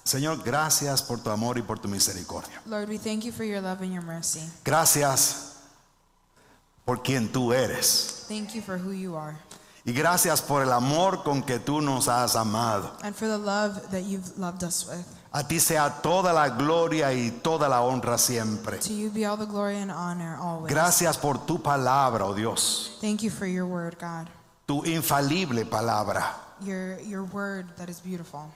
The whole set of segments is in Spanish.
Señor, gracias por tu amor y por tu misericordia. Lord, we thank you for your love and your mercy. Gracias por quien tú eres. Thank you for who you are. Y gracias por el amor con que tú nos has amado. And for the love that you've loved us with. A ti sea toda la gloria y toda la honra siempre. To you be all the glory and honor always. Gracias por tu palabra, oh Dios. Thank you for your word, God. Tu infalible palabra. Your word that is beautiful.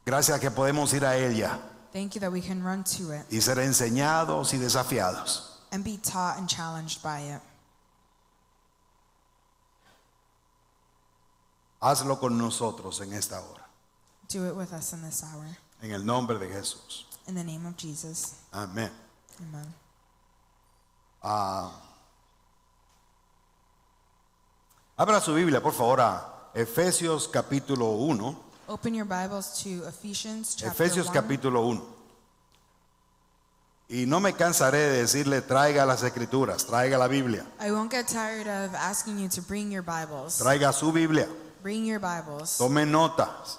Gracias que podemos ir a ella Thank you that we can run to it y ser enseñados y desafiados. and be taught and challenged by it. Hazlo con nosotros en esta hora. Do it with us in this hour. En el nombre de Jesús. In the name of Jesus. Amén. Amen. Abra su Biblia, por favor, a Efesios capítulo 1. Open your Bibles to Ephesians chapter Efesios 1. capítulo 1. Y no me cansaré de decirle, traiga las escrituras, traiga la Biblia, I won't get tired of asking you to bring your Bibles. traiga su Biblia, Bring your Bibles. tome notas.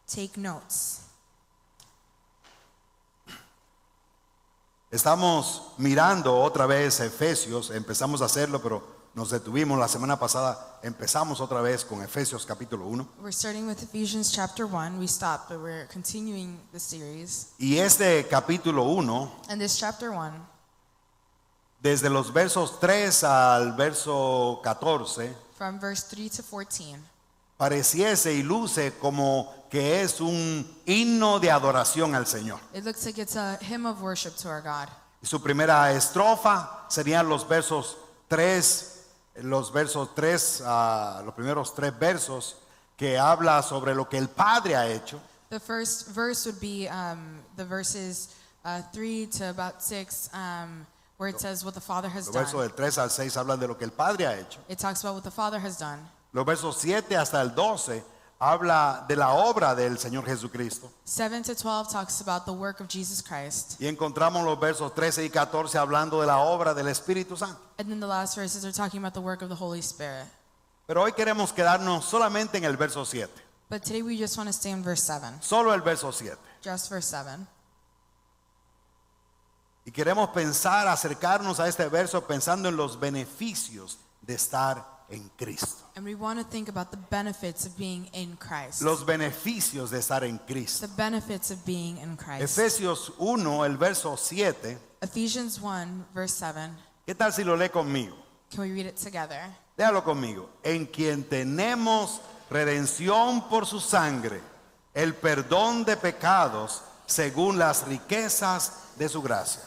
Take notes. Estamos mirando otra vez Efesios, empezamos a hacerlo, pero nos detuvimos la semana pasada, empezamos otra vez con Efesios capítulo 1. We're starting with Ephesians chapter 1. We stopped, but we're continuing the series. Y este capítulo 1, And this chapter 1, desde los versos 3 al verso 14, from verse 3 to 14, pareciese y luce como que es un himno de adoración al Señor. it looks like it's a hymn of worship to our God. Y su primera estrofa serían los versos 3, los primeros 3 versos que habla sobre lo que el Padre ha hecho. The first verse would be the verses 3 to about 6, where it says what the Father has Los versos done. del 3 al 6 hablan de lo que el Padre ha hecho. It talks about what the Father has done. Los versos 7 hasta el 12 habla de la obra del Señor Jesucristo. 7 to 12 talks about the work of Jesus Christ. Y encontramos los versos 13 y 14 hablando de la obra del Espíritu Santo. And then the last verses are talking about the work of the Holy Spirit. Pero hoy queremos quedarnos solamente en el verso 7. But today we just want to stay in verse 7. Solo el verso 7. Just verse 7. Y queremos pensar, acercarnos a este verso pensando en los beneficios de estar en Cristo. And we want to think about the benefits of being in Christ. Los beneficios de estar en Cristo. The benefits of being in Christ. Efesios 1, el verso 7. Ephesians 1, verse 7. ¿Qué tal si lo lee conmigo? Can we read it together? Léalo conmigo. En quien tenemos redención por su sangre, el perdón de pecados según las riquezas de su gracia.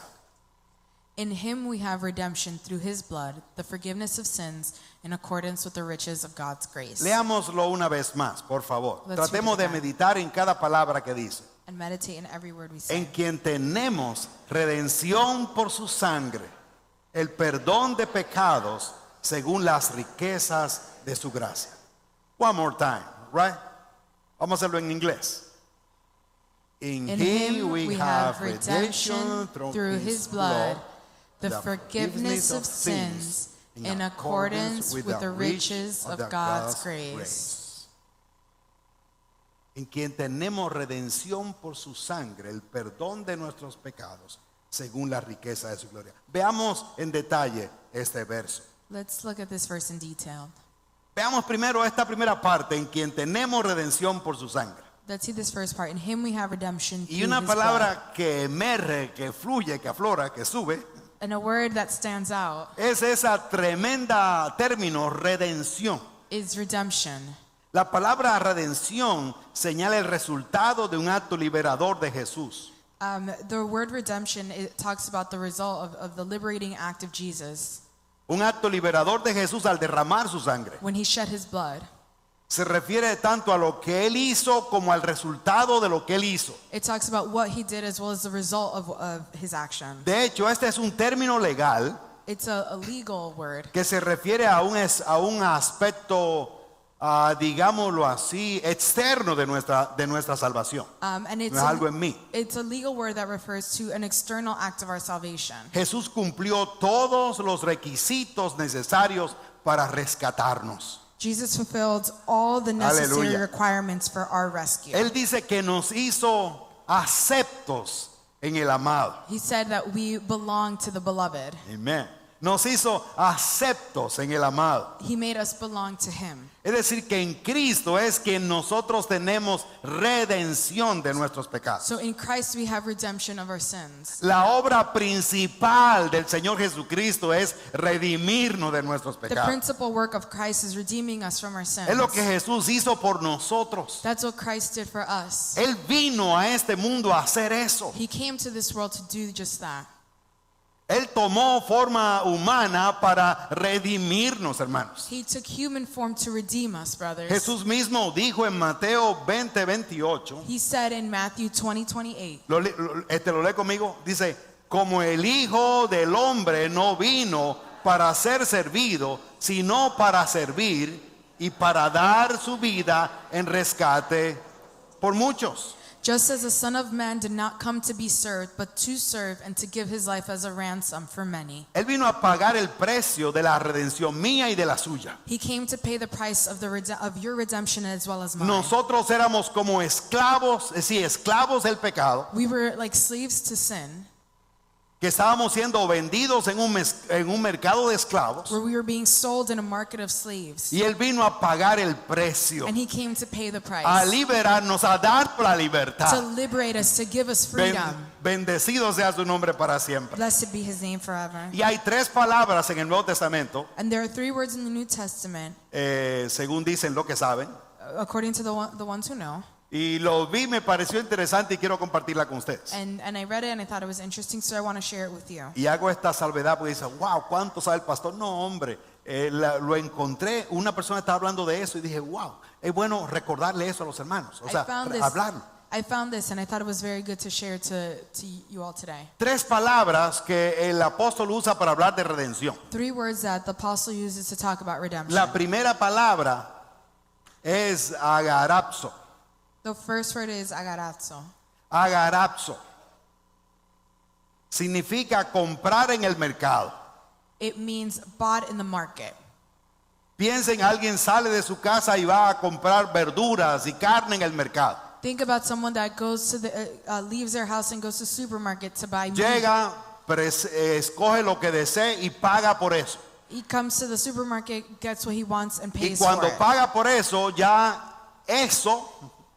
In him we have redemption through his blood, the forgiveness of sins in accordance with the riches of God's grace. Leámoslo una vez más, por favor. Let's Tratemos read de it again. meditar en cada palabra que dice. And meditate in every word we say. En quien tenemos redención por su sangre, el perdón de pecados según las riquezas de su gracia. One more time, right? Vamos a hacerlo en inglés. In In him we have redemption through his blood, the forgiveness of sins in accordance with the riches of God's grace. En quien tenemos redención por su sangre, el perdón de nuestros pecados, según la riqueza de su gloria. Veamos en detalle este verso. Let's look at this verse in detail. Veamos primero esta primera parte, en quien tenemos redención por su sangre. Let's see this first part. In him we have redemption through Y una his blood. palabra que emerge, que fluye, que aflora, que sube, And a word that stands out es esa tremenda término, redención. is redemption. La palabra redención señala el resultado de un acto liberador de Jesús. The word redemption, it talks about the result of the liberating act of Jesus Un acto liberador de Jesús al derramar su sangre. when he shed his blood. Se refiere tanto a lo que él hizo como al resultado de lo que él hizo. It talks about what he did as well as the result of his action. De hecho, este es un término legal It's a legal word. que se refiere a un aspecto, digámoslo así, externo de nuestra salvación. And No es algo en mí. it's a legal word that refers to an external act of our salvation. Jesús cumplió todos los requisitos necesarios para rescatarnos. Jesus fulfilled all the necessary Aleluya. requirements for our rescue. Él dice que nos hizo aceptos en el amado. He said that we belong to the beloved. Amén. Nos hizo aceptos en el amado. He made us belong to him. Es decir, que en Cristo es que nosotros tenemos redención de nuestros pecados. So in Christ we have redemption of our sins. La obra principal del Señor Jesucristo es redimirnos de nuestros The pecados. principal work of Christ is redeeming us from our sins. Es lo que Jesús hizo por nosotros. That's what Christ did for us. Él vino a este mundo a hacer eso. He came to this world to do just that. Él tomó forma humana para redimirnos, hermanos. He took human form to redeem us, brothers. Jesús mismo dijo en Mateo 20:28. He said in Matthew 20:28. Lo lee conmigo. Dice, como el Hijo del Hombre no vino para ser servido, sino para servir y para dar su vida en rescate por muchos. Just as the Son of Man did not come to be served, but to serve and to give his life as a ransom for many. Él vino a pagar el precio de la redención mía y de la suya. He came to pay the price of your redemption as well as mine. Nosotros éramos como esclavos, esclavos del pecado, We were like slaves to sin, que estábamos siendo vendidos en un mercado de esclavos, where we were being sold in a market of slaves. y Él vino a pagar el precio, And he came to pay the price, a liberarnos, a dar la to libertad. liberate us, to give us freedom. Bendecido sea su nombre para siempre. Blessed be his name forever. Y hay 3 palabras en el Nuevo Testamento, And there are 3 words in the New Testament, según dicen lo que saben, according to the ones who know. y lo vi, me pareció interesante y quiero compartirla con ustedes. And I read it and I thought it was interesting, so I want to share it with you. Y hago esta salvedad porque dice, wow, ¿cuánto sabe el pastor? No, hombre, lo encontré, una persona estaba hablando de eso y dije, wow, es bueno recordarle eso a los hermanos, o sea, hablarlo. I found this and I thought it was very good to share to you all today. 3 palabras que el apóstol usa para hablar de redención. 3 words that the apostle uses to talk about redemption. La primera palabra es agarapso. The first word is agarazzo. Agarapso significa comprar en el mercado. It means bought in the market. Piensen, alguien sale de su casa y va a comprar verduras y carne en el mercado. Think about someone that goes to leaves their house and goes to the supermarket to buy meat. Llega, escoge lo que desee y paga por eso. He comes to the supermarket, gets what he wants, and Y pays cuando for it. paga por eso, ya eso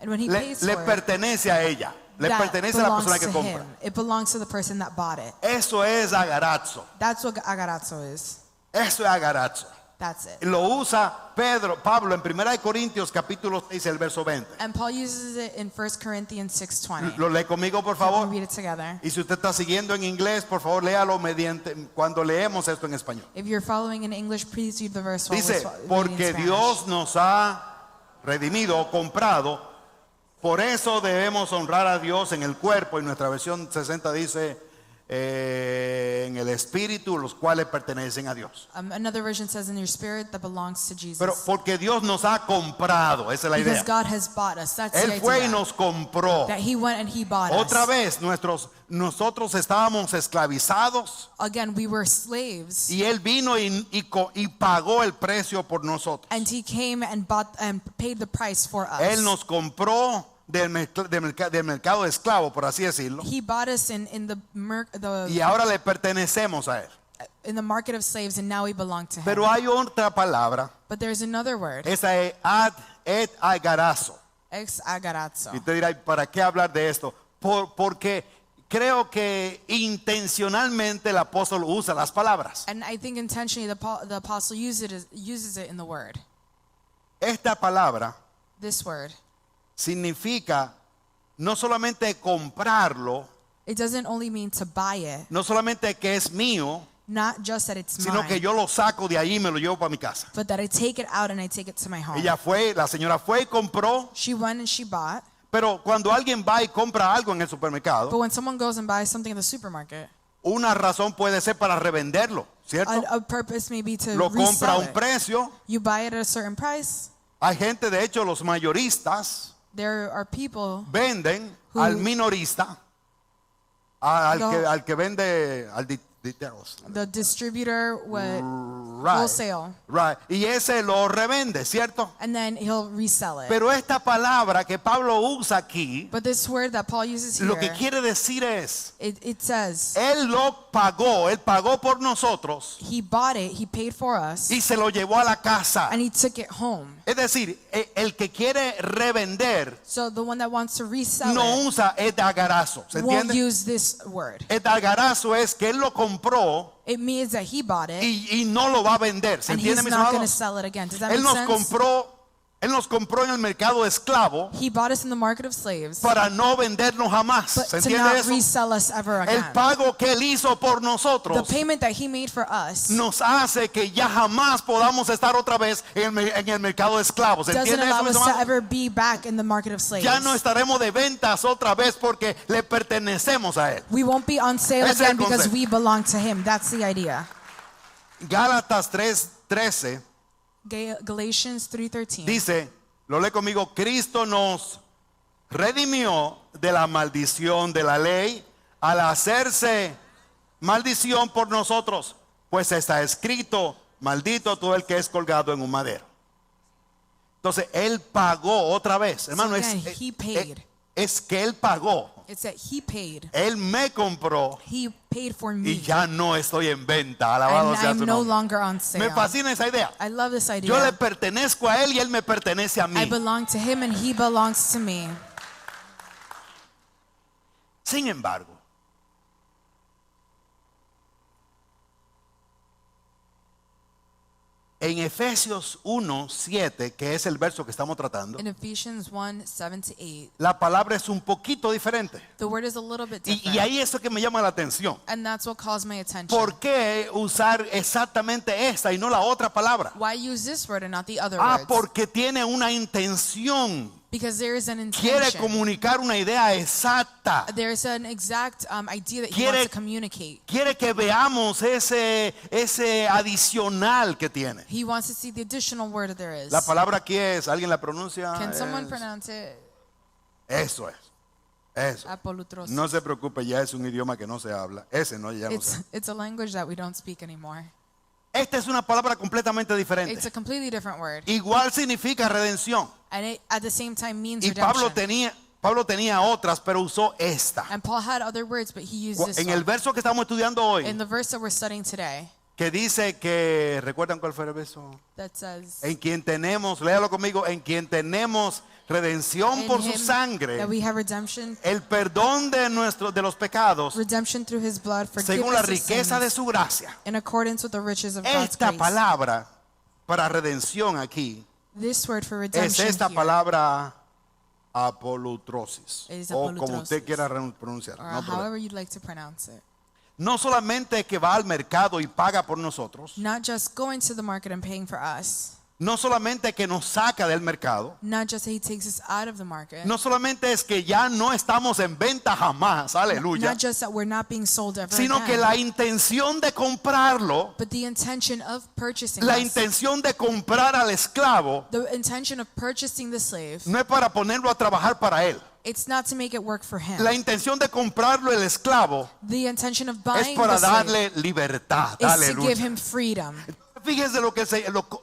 And when he pays le for it, pertenece a ella. Le that pertenece a la belongs persona que to compra. him. It belongs to the person that bought it. Eso es agarazzo. That's what agarazzo is. Eso es agarazzo. That's it. Lo usa Pablo en 1 Corintios capítulo 6, el verso 20. And Paul uses it in 1 Corinthians 6:20. Lo lee conmigo, por We'll favor. read it together. Y si usted está siguiendo en inglés, por favor, léalo cuando leemos esto en español. If you're following in English, please read the verse while Dice, we're reading in porque Spanish. Dios nos ha redimido o comprado, por eso debemos honrar a Dios en el cuerpo. Y nuestra versión 60 dice, en el espíritu, los cuales pertenecen a Dios. Another version says in your spirit that belongs to Jesus. Pero porque Dios nos ha comprado, esa es la Because idea. God has bought us. That's Él the fue y idea. nos compró. That he went and he bought Otra us. vez, nosotros estábamos esclavizados Again, we were slaves. y Él vino y pagó el precio por nosotros. And he came and bought and paid the price for us. Él nos compró del mercado de esclavo, por así decirlo, He bought us in y ahora le pertenecemos a Él. the market of slaves, and now we belong to him. Pero hay otra palabra, But there's another word, esa es et agarazo. ex agarazzo. Y usted dirá, ¿para qué hablar de esto? Porque creo que intencionalmente el apóstol usa las palabras. And I think intentionally the apostle uses it in the word. Esta palabra This word. significa no solamente comprarlo, It doesn't only mean to buy it, no solamente que es mío, not just that it's sino mine, que yo lo saco de ahí y me lo llevo para mi casa. but that I take it out and I take it to my home. La señora fue y compró, She went and she bought. pero cuando alguien va y compra algo en el supermercado, But when someone goes and buys something in the supermarket, una razón puede ser para revenderlo, ¿cierto? a purpose may be to Lo compra a resell un it. precio. You buy it at a certain price. Hay gente, de hecho, los mayoristas There are people venden Who- al minorista, al Go- que vende al the distributor would wholesale. Right. Y ese lo revende, ¿cierto? And then he'll resell it. Pero esta palabra que Pablo usa aquí, But this word that Paul uses lo que here, quiere decir es, it says, él pagó por nosotros he bought it, he paid for us, y se lo llevó a la casa. and he took it home. Es decir, el que quiere revender So the one that wants to resell no it usa edagarazo, ¿se won't entiende? use this word. Edagarazo es que él lo compró It means that he bought it, y no lo va a vender, ¿se and entiende, he's mis not going to amados? sell it again. Does that Él make nos sense? compró en el mercado esclavo He bought us in the market of slaves, para no vendernos jamás, but ¿se to entiende not eso? resell us ever El again. pago que él hizo por The nosotros payment that he made for us nos hace que ya jamás podamos estar otra vez en el mercado de esclavos. doesn't ¿Entiende eso, allow mis us to amados? ever be back in the market of slaves. Ya no estaremos de ventas otra vez porque le pertenecemos a él. We won't be on sale Ese es el again because concepto. we belong to him. That's the idea. Gálatas 3:13 Galatians 3:13. dice, lo lee conmigo, Cristo nos redimió de la maldición de la ley al hacerse maldición por nosotros, pues está escrito, maldito todo el que es colgado en un madero. Entonces él pagó otra vez, hermano, So again, he paid. es que él pagó. It's that he paid. Él me compró He paid for me. y ya no estoy en venta. Alabado And sea I'm su no nombre. longer on sale. Me fascina esa idea. I love this idea. Yo le pertenezco a él y él me pertenece a I mí. belong to him and he belongs to me. Sin embargo, en Efesios 1:7, que es el verso que estamos tratando, In Ephesians 1:7-8, la palabra es un poquito diferente. the word is a little bit Y different. ahí eso que me llama la atención. And that's what calls my attention. ¿Por qué usar exactamente esta y no la otra palabra? Why use this word and not the other Ah, words? porque tiene una intención. Because there is an Quiere intention. comunicar una idea exacta. There is an exact idea that he Quiere- wants to communicate. Quiere que veamos ese adicional que tiene. He wants to see the additional word that there is. La palabra aquí es, ¿alguien la pronuncia? Can someone Es- pronounce it? Eso es. Eso. Apolutrosis. No se preocupe, ya es un idioma que no se habla. Ese no, ya no sé. It's a language that we don't speak anymore. Esta es una palabra completamente It's diferente. a completely different word. Igual significa redención. And it at the same time means Y redemption. Pablo tenía otras, pero usó esta. And Paul had other words, but he used this En el one. verso que estamos estudiando hoy, In the verse that we're studying today, que dice que, ¿recuerdan cuál fue el verso? that says, En quien tenemos, léalo conmigo, en quien tenemos redención in por su him sangre, that we have redemption el perdón de los pecados, through his blood, según la forgiveness of riqueza de sins, su gracia. in accordance with the riches of God's Esta grace. palabra para redención aquí This word for es redemption esta here, palabra apolutrosis, Es o como usted apolutrosis. quiera pronunciar. or No problema. however you'd like to pronounce it. No solamente que va al mercado y paga por nosotros, Not just going to the market and paying for us. no solamente que nos saca del mercado, Not just that he takes us out of the market. no solamente es que ya no estamos en venta jamás, aleluya, Not just that we're not being sold ever sino again, que la intención de comprarlo, but the intention of purchasing la us, intención de comprar al esclavo, the intention of purchasing the slave, no es para ponerlo a trabajar para él. it's not to make it work for him. La intención de comprarlo el esclavo The intention of es buying para the slave darle libertad, is to give aleluya. him freedom. Fíjese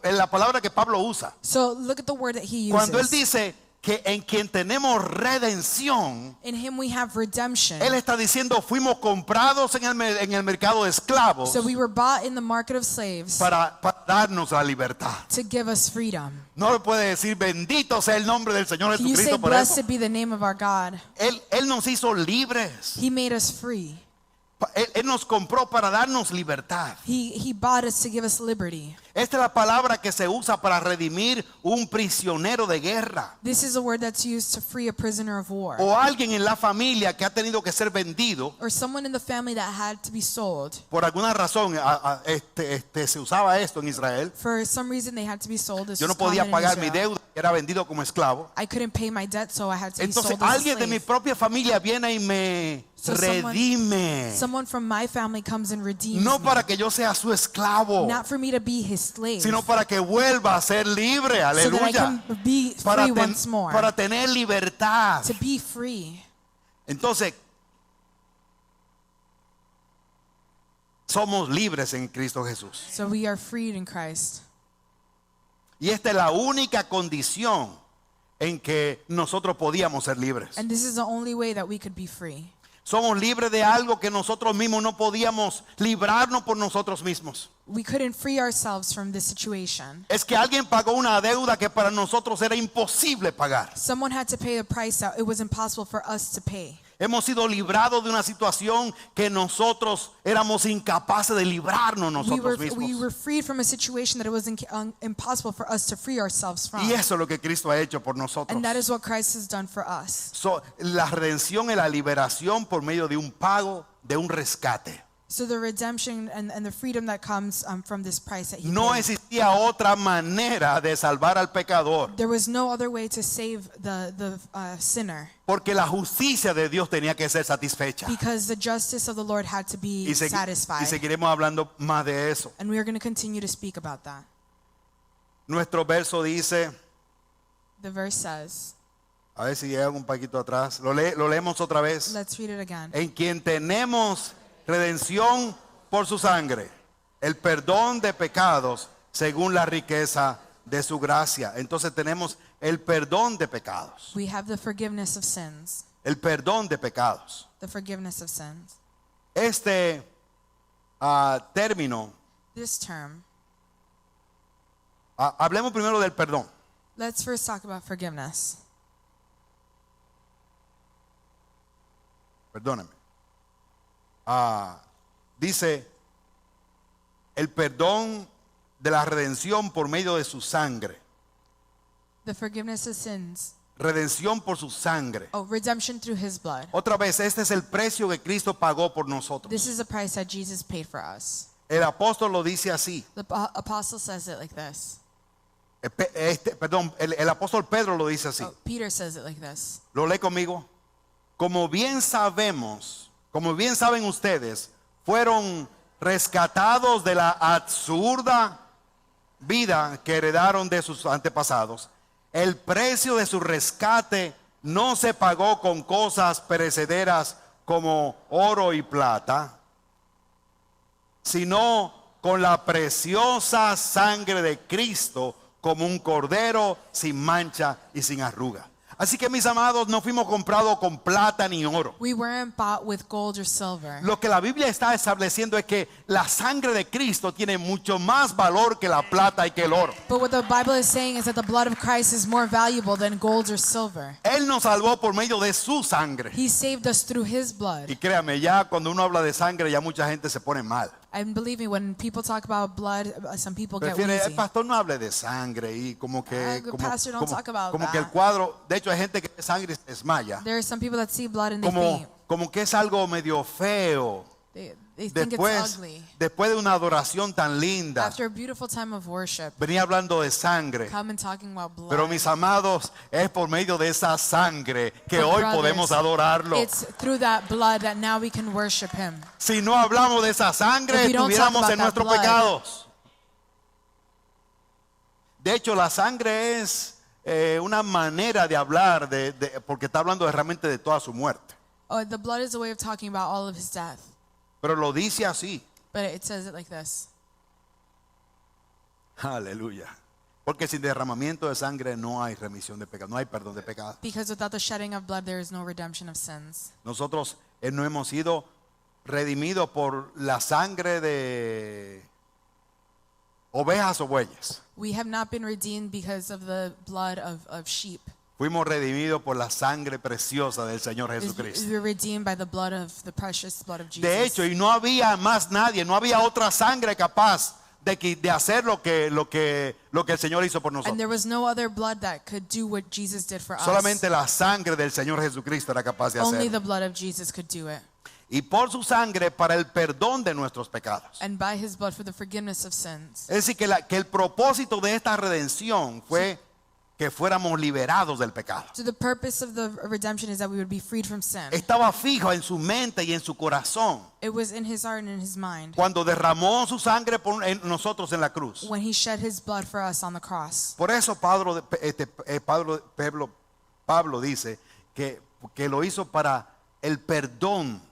en la palabra que Pablo usa. So look at the word that he Cuando él uses. dice que en quien tenemos redención, In him we have redemption. él está diciendo fuimos comprados en el mercado de esclavos So we were bought in the market of slaves para darnos la libertad. to give us freedom. No le puede decir bendito sea el nombre del Señor Can you say, Jesucristo por eso. blessed be the name of our God? Él nos hizo libres. He made us free. Él nos compró para darnos libertad. He bought us to give us liberty. Esta es la palabra que se usa para redimir un prisionero de guerra This is a word that's used to free a prisoner of war. o alguien en la familia que ha tenido que ser vendido. Or someone in the family that had to be sold. Por alguna razón se usaba esto en Israel. For some reason they had to be sold. This Yo no was common podía in pagar mi Israel. deuda, era vendido como esclavo. I couldn't pay my debt, so I had to be Entonces sold as a alguien de mi slave. propia familia viene y me So redime. Someone from my family comes and redeems No me. para que yo sea su esclavo, Not for me to be his slave, sino para que vuelva a ser libre. so that I Aleluya. can be Para, free once more. para tener libertad. To be free. Entonces, Somos libres en Cristo Jesús. So we are freed in Christ. Y esta es la única condición en que nosotros podíamos ser libres. And this is the only way that we could be free. Somos libres de algo que nosotros mismos no podíamos librarnos por nosotros mismos. We couldn't free ourselves from this situation. Es que alguien pagó una deuda que para nosotros era imposible pagar. Someone had to pay the price that it was impossible for us to pay. Hemos sido librados de una situación que nosotros éramos incapaces de librarnos nosotros We mismos. were freed from a situation that it was impossible for us to free ourselves from. Y eso es lo que Cristo ha hecho por nosotros. And that is what Christ has done for us. La redención y la liberación por medio de un pago, de un rescate. So the redemption and the freedom that comes from this price that he No paid. existía otra manera de salvar al pecador, There was no other way to save the sinner, porque la justicia de Dios tenía que ser satisfecha. because the justice of the Lord had to be Y satisfied. seguiremos hablando más de eso. And we are going to continue to speak about that. Nuestro verso dice, The verse says, a ver si llega un poquito atrás, lo leemos otra vez. let's read it again. En quien tenemos redención por su sangre, el perdón de pecados según la riqueza de su gracia. Entonces tenemos el perdón de pecados. We have the forgiveness of sins. El perdón de pecados. The forgiveness of sins. Este término, This term, hablemos primero del perdón. let's first talk about forgiveness. Perdónenme. Dice el perdón de la redención por medio de su sangre. The forgiveness of sins. Redención por su sangre. Oh, redemption through his blood. Otra vez, este es el precio que Cristo pagó por nosotros. This is the price that Jesus paid for us. El apóstol lo dice así. The apostle says it like this. El apóstol Pedro lo dice así. Oh, Peter says it like this. ¿Lo lee conmigo? Como bien saben ustedes, fueron rescatados de la absurda vida que heredaron de sus antepasados. El precio de su rescate no se pagó con cosas perecederas como oro y plata, sino con la preciosa sangre de Cristo, como un cordero sin mancha y sin arruga. Así que, mis amados, no fuimos comprados con plata ni oro. We weren't bought with gold or silver. Lo que la Biblia está estableciendo es que la sangre de Cristo tiene mucho más valor que la plata y que el oro. But what the Bible is saying is that the blood of Christ is more valuable than gold or silver. Él nos salvó por medio de su sangre. He saved us through his blood. Y créame, ya cuando uno habla de sangre, ya mucha gente se pone mal. And believe me, when people talk about blood, some people get Prefiere, el wheezy. pastor no hable de sangre y como que Pastor, don't talk about como que el that. cuadro, de hecho hay gente que ve sangre y se desmaya. There are some people that see blood and they faint. Como que es algo medio feo. They think it's ugly. Después de una adoración tan linda, After a beautiful time of worship, venía hablando de sangre. come and talking about blood. Pero mis amados, es por medio de esa sangre que But hoy brothers, podemos adorarlo. It's through that blood that now we can worship him. Si no hablamos de esa sangre, If we don't talk estuviéramos about en that nuestros blood. pecados. De hecho, la sangre es una manera de hablar, porque está hablando realmente de toda su muerte. Oh, the blood is a way of talking about all of his death. Pero lo dice así. But it says it like this. Aleluya. Porque sin derramamiento de sangre no hay remisión de pecados, no hay perdón de pecados. Because without the shedding of blood, there is no redemption of sins. Nosotros no hemos sido redimidos por la sangre de ovejas o bueyes. We have not been redeemed because of the blood of sheep. Fuimos redimidos por la sangre preciosa del Señor Jesucristo. We were redeemed by the blood of the precious blood of Jesus. De hecho, y no había más nadie, no había otra sangre capaz de hacer lo que el Señor hizo por and nosotros. there was no other blood that could do what Jesus did for Solamente us. la sangre del Señor Jesucristo era capaz de Only the hacerlo. blood of Jesus could do it. Y por su sangre para el perdón de nuestros pecados. And by his blood for the forgiveness of sins. Es decir, que el propósito de esta redención fue que fuéramos liberados del pecado. So the purpose of the redemption is that we would be freed from sin. Estaba fijo en su mente y en su corazón It was in his heart and in his mind cuando derramó su sangre por nosotros en la cruz. when he shed his blood for us on the cross. Por eso Pablo dice que lo hizo para el perdón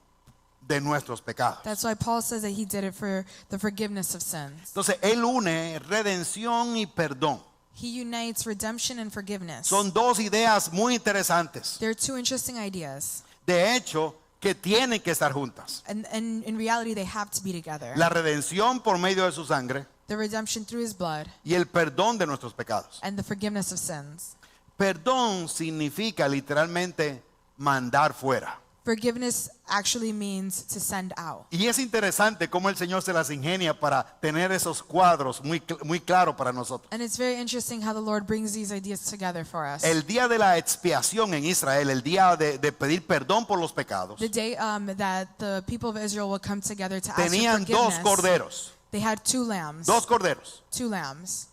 de nuestros pecados. That's why Paul says that he did it for the forgiveness of sins. Entonces, él une redención y perdón. He unites redemption and forgiveness. Son dos ideas muy interesantes. There are two interesting ideas. De hecho, que tienen que estar juntas. And in reality, they have to be together. La redención por medio de su sangre The redemption through his blood y el perdón de nuestros pecados. and the forgiveness of sins. Perdón significa literalmente mandar fuera. Forgiveness actually means to send out. Y es interesante cómo el Señor se las ingenia para tener esos cuadros muy claros para nosotros. And it's very interesting how the Lord brings these ideas together for us. El día de la expiación en Israel, el día de pedir perdón por los pecados, The day that the people of Israel would come together to ask for tenían dos forgiveness, corderos. they had two lambs. Dos corderos. Two lambs.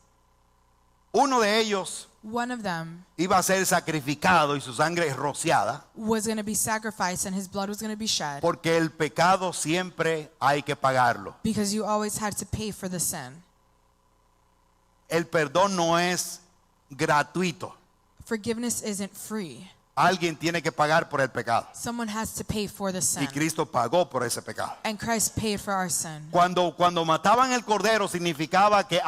Uno de ellos One of them iba a ser sacrificado y su sangre rociada, was going to be sacrificed and his blood was going to be shed porque el pecado siempre hay que pagarlo. because you always had to pay for the sin. El perdón no es gratuito. Forgiveness isn't free. Alguien tiene que pagar por el pecado. Someone has to pay for the sin. Y Cristo pagó por ese pecado. And Christ paid for our sin. Cuando mataban el cordero significaba que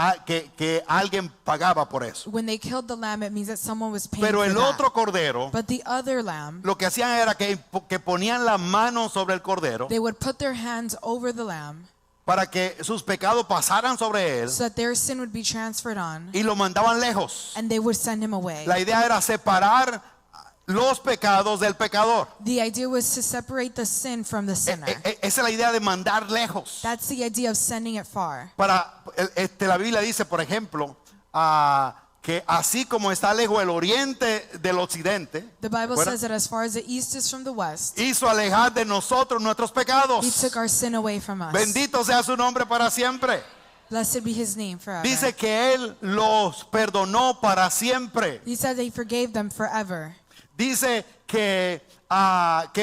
alguien pagaba por eso. When they killed the lamb, it means that someone was paying Pero for el that. otro cordero, But the other lamb, lo que hacían era que ponían la mano sobre el cordero they would put their hands over the lamb para que sus pecados pasaran sobre él so that their sin would be transferred on, y lo mandaban lejos. and they would send him away. La idea era separar los pecados del pecador. The idea was to separate the sin from the sinner. Esa es la idea de mandar lejos. That's the idea of sending it far. La Biblia dice, por ejemplo, que así como está lejos el oriente del occidente, The Bible ¿fuera? says that as far as the east is from the west, hizo alejar de nosotros nuestros pecados. he took our sin away from us. Bendito sea su nombre para siempre. Blessed be his name forever. Dice que él los perdonó para siempre. He said that he forgave them forever. Dice que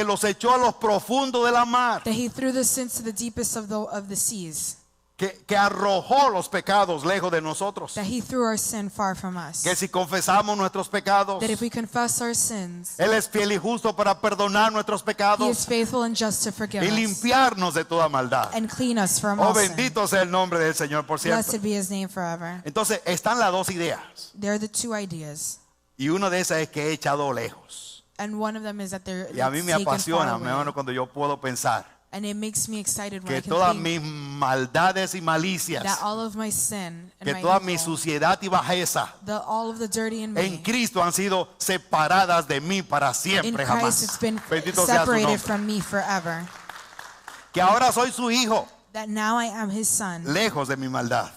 los echó a los profundos de la mar, That he threw the sins to the deepest of the seas. que arrojó los pecados lejos de nosotros. That he threw our sin far from us. Que si confesamos nuestros pecados, That if we confess our sins, Él es fiel y justo para perdonar nuestros he is pecados faithful and just to forgive y us limpiarnos de toda maldad. and clean us from Oh, all sin. bendito sea el nombre del Señor por siempre. Blessed be his name forever. Entonces están las dos ideas There are the two ideas. y una de esas es que he echado lejos. And one of them is that they're Y a mí me taken apasiona, far mi away. hermano, cuando yo puedo pensar And it makes me excited when que I can todas think mis maldades y malicias, that all of my sin and que my toda mi evil, suciedad y bajeza all of the dirty in en me, Cristo han sido separadas de mí para in siempre, Christ it's jamás. been Bendito sea su separated nombre. from me forever. Que ahora soy su hijo, That now I am his son lejos de mi maldad.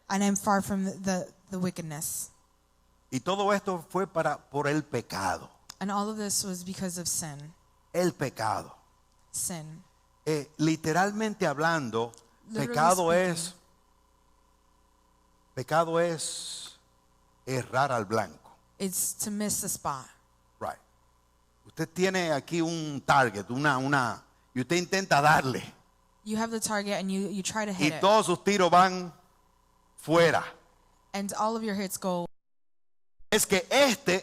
and I'm far from the wickedness. Y todo esto fue por el pecado. And all of this was because of sin. El pecado. Sin. Literalmente hablando, Literally pecado es errar al blanco. It's to miss the spot. Right. Usted tiene aquí un target, y usted intenta darle, You have the target and you try to y hit it. todos sus tiros van fuera. And all of your hits go. Es que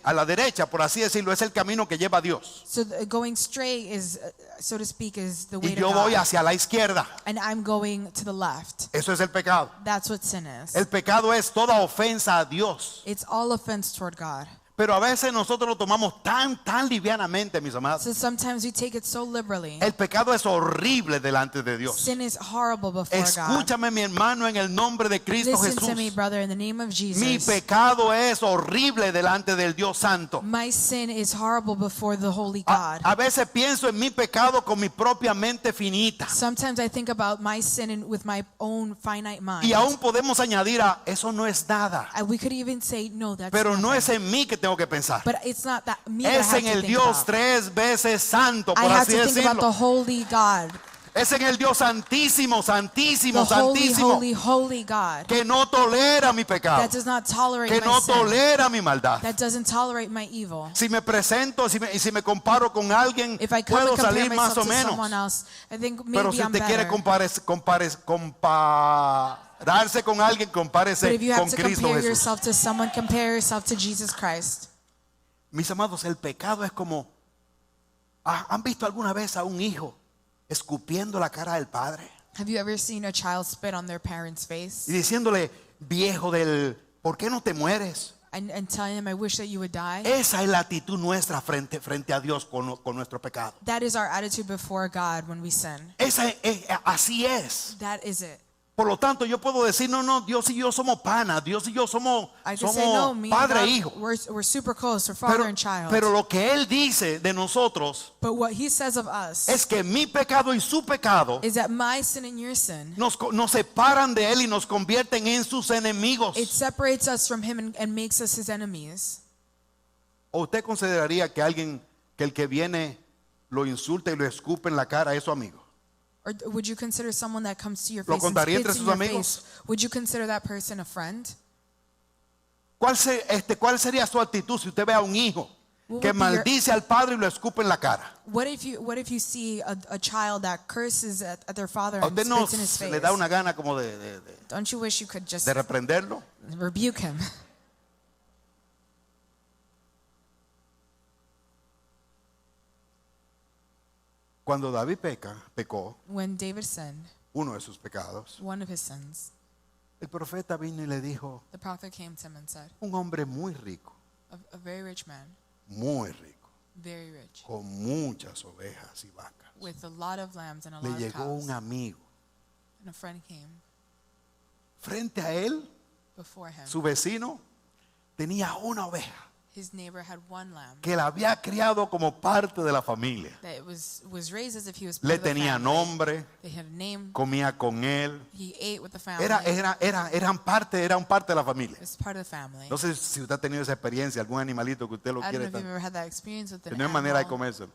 a la derecha, por así decirlo, es el camino que lleva a Dios. So going straight is, so to speak, is the way Y to yo voy God. hacia la izquierda. And I'm going to the left. Eso es el pecado. That's what sin is. El pecado es toda ofensa a Dios. It's all offense toward God. Pero a veces nosotros lo tomamos tan livianamente, mis amados. So sometimes we take it so liberally. El pecado es horrible delante de Dios. Sin is horrible before God. Escúchame, mi hermano, en el nombre de Cristo Listen Jesús. to me, brother, in the name of Jesus. Mi pecado es horrible delante del Dios Santo. My sin is horrible before the holy God. A veces pienso en mi pecado con mi propia mente finita. Sometimes I think about my sin with my own finite mind. Y aún podemos añadir eso no es nada. And we could even say, no, that's Pero no nothing. es en mí que tengo que pensar. But it's not that me that I Es have en to el think Dios about. 3 veces santo, I por have así to think about the decirlo. holy God. Es en el Dios santísimo, santísimo, The holy, santísimo, holy, holy God. que no tolera mi pecado, That does not tolerate que my no sin. tolera mi maldad. That doesn't tolerate my evil. Si me presento, si me comparo con alguien, If I come puedo and compare salir más myself o to menos. someone else, I think Pero maybe si I'm usted quiere better. compararse con alguien, But compárese if you have con to Cristo compare Jesús. yourself to someone, compare yourself to Jesus Christ. Mis amados, el pecado es como, ¿han visto alguna vez a un hijo escupiendo la cara del padre Have you ever seen a child spit on their parent's face y diciéndole, viejo del, ¿por qué no te mueres? and telling them, I wish that you would die? Esa es la actitud nuestra frente a Dios con nuestro pecado. That is our attitude before God when we sin. Así es. That is it. Por lo tanto, yo puedo decir, no, Dios y yo somos panas, Dios y yo somos I can say, no, me and padre God, e hijo. we're super close, we're father and child. Pero lo que Él dice de nosotros But what he says of us es que mi pecado y su pecado is that my sin and your sin, nos separan de Él y nos convierten en sus enemigos. it separates us from him and makes us his enemies. ¿O usted consideraría que el que viene lo insulta y lo escupe en la cara es su amigo? Or would you consider someone that comes to your ¿Lo face and contaría entre spits in sus your amigos? face, would you consider that person a friend? ¿Cuál sería su actitud si usted ve a un hijo What que would be your- maldice al padre y lo escupe en la cara? What if you see a child that curses at their father ¿A and usted no spits in his face? le da una gana como de Don't you wish you could just reprenderlo? rebuke him? Cuando David pecó, When David sinned, uno de sus pecados, one of his sins, el profeta vino y le dijo, the prophet came to him and said, un hombre muy rico, a very rich man, muy rico, very rich, con muchas ovejas y vacas, with a lot of lambs and a le lot of llegó cows. un amigo. And a friend came Frente a él, before him. su vecino tenía una oveja His neighbor had one lamb que la había criado como parte de la familia. that was raised as if he was part Le of the tenía family. nombre, They had a name. comía con él. He ate with the family. Eran parte de la familia. It was part of the family. No sé si usted ha tenido esa experiencia, algún animalito que usted lo I don't know quiere if you've ever had that experience with an tener manera de animal. comérselo.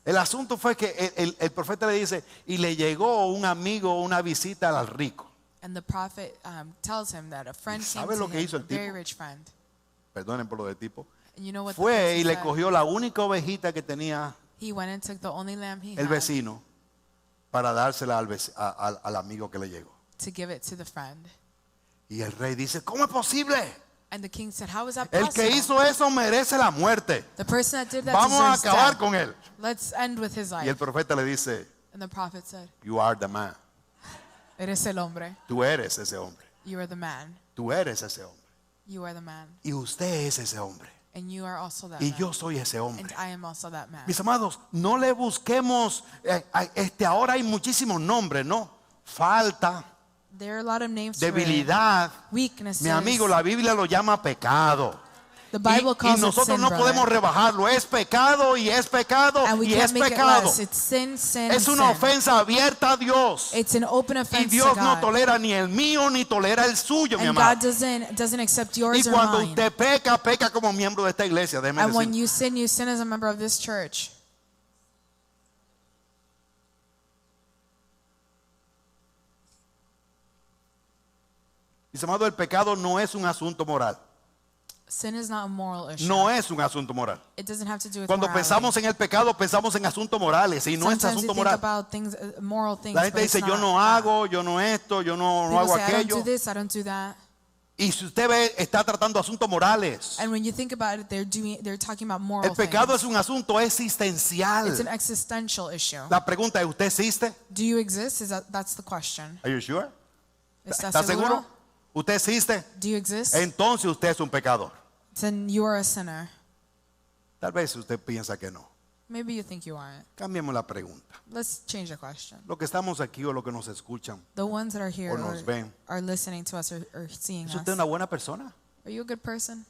El asunto fue que el profeta le dice, y le llegó un amigo, una visita al rico. And the prophet tells him that a friend came sabe to lo que him, hizo el a very tipo? rich friend. Perdonen por lo de tipo. And you know what the Fue person y le said? cogió la única ovejita que tenía He went and took the only lamb he el had vecino para dársela al amigo que le llegó. to give it to the friend. Y el rey dice, ¿cómo es posible? And the king said, how is that El possible? que hizo eso merece la muerte. The person that did that Vamos a deserves acabar death. con él. Let's end with his Y el life. profeta le dice, And the prophet said, you are the man. eres el hombre. Tú eres ese hombre. You are the man. Tú eres ese hombre. You are the man. Y usted es ese hombre. And you are also that Y man. yo soy ese hombre. And I am also that man. Mis amados, no le busquemos, ahora hay muchísimos nombres, ¿no? Falta, There are a lot of names for it. debilidad. Weaknesses. Mi amigo, la Biblia lo llama pecado. The Bible Y calls it nosotros sin, no brother. podemos rebajarlo. Es pecado y es pecado And we y can't es make it pecado. less. It's sin, sin, Es una sin. ofensa abierta a Dios. It's an open Y offense Dios to no God. tolera ni el mío ni tolera el suyo, mi And amado. God doesn't accept Y yours or cuando mine. usted peca, peca como miembro de esta iglesia. Déjeme And when decir. you sin as a member of this church. Mis amados, el pecado no es un asunto moral. Sin is not a moral issue. No es un asunto moral. It doesn't have to do with Cuando morality. pensamos en el pecado, pensamos en asuntos morales y no es Sometimes we asunto think moral. about things, moral things, La gente but it's dice, yo not no that. hago, yo no esto, yo no People hago say, I don't aquello. do this, I don't do that. Y si usted ve, está tratando asuntos morales. And when you think about it, they're talking about moral El pecado things. es un asunto existencial. It's an existential issue. La pregunta es, ¿usted existe? Do you exist? That's the question. Are you sure? ¿Estás ¿Está seguro? seguro? ¿Usted existe? Do you exist? Entonces usted es un pecador. Then you are a sinner. Tal vez usted piensa que no. Maybe you think you aren't. Cambiemos la pregunta. Let's change the question. Los que estamos aquí o los que nos escuchan, The ones that are here O nos ven. are listening to us or seeing ¿es us. usted una buena persona? Are you a good person?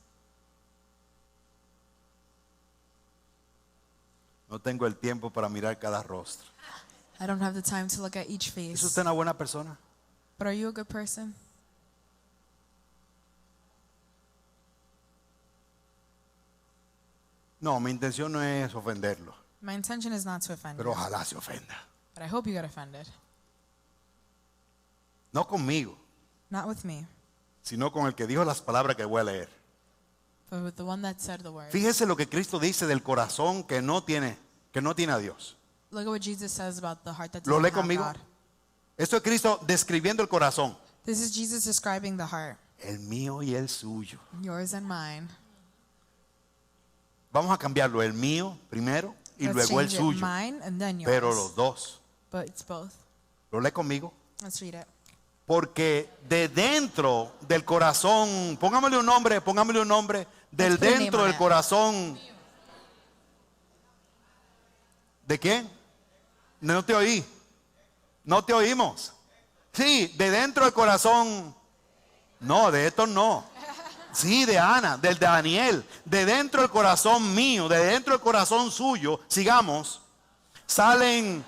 No tengo el tiempo para mirar cada rostro. I don't have the time to look at each ¿Es face. usted una buena persona? But are you a good person? No, mi intención no es ofenderlo, My intention is not to offend pero you, ojalá se ofenda. but I hope you get offended. No conmigo, Not with me, sino con el que dijo las palabras que voy a leer. but with the one that said the word. Fíjese lo que Cristo dice del corazón que no tiene a Dios. Look at what Jesus says about the heart that ¿Lo doesn't lee have conmigo? God. Esto es Cristo describiendo el corazón. This is Jesus describing the heart, El mío y el suyo. yours and mine. Vamos a cambiarlo. El mío primero y Let's luego el change it, suyo. mine and then yours. Pero los dos. But it's both. ¿Lo lee conmigo? Let's read it. Porque de dentro del corazón, pongámosle un nombre, del Let's put a name dentro on del it. corazón. ¿De quién? No te oí. No te oímos. Sí, de dentro del corazón. No, de estos no. Sí, de Ana, del Daniel. De dentro del corazón mío, de dentro del corazón suyo, sigamos, salen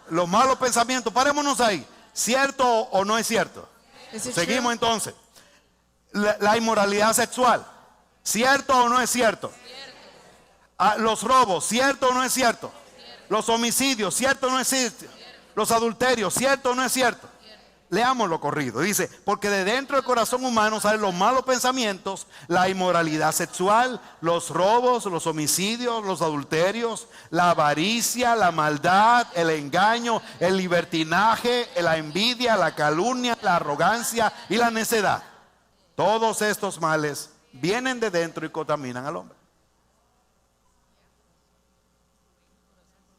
los malos pensamientos. Parémonos ahí. ¿Cierto o no es cierto? Is it Seguimos true? entonces. La inmoralidad sexual. ¿Cierto o no es cierto? Los robos. ¿Cierto o no es cierto? Los homicidios. ¿Cierto o no es cierto? Los adulterios. ¿Cierto o no es cierto? Leámoslo corrido. Dice, porque de dentro del corazón humano salen los malos pensamientos, la inmoralidad sexual, los robos, los homicidios, los adulterios, la avaricia, la maldad, el engaño, el libertinaje, la envidia, la calumnia, la arrogancia y la necedad. Todos estos males vienen de dentro y contaminan al hombre.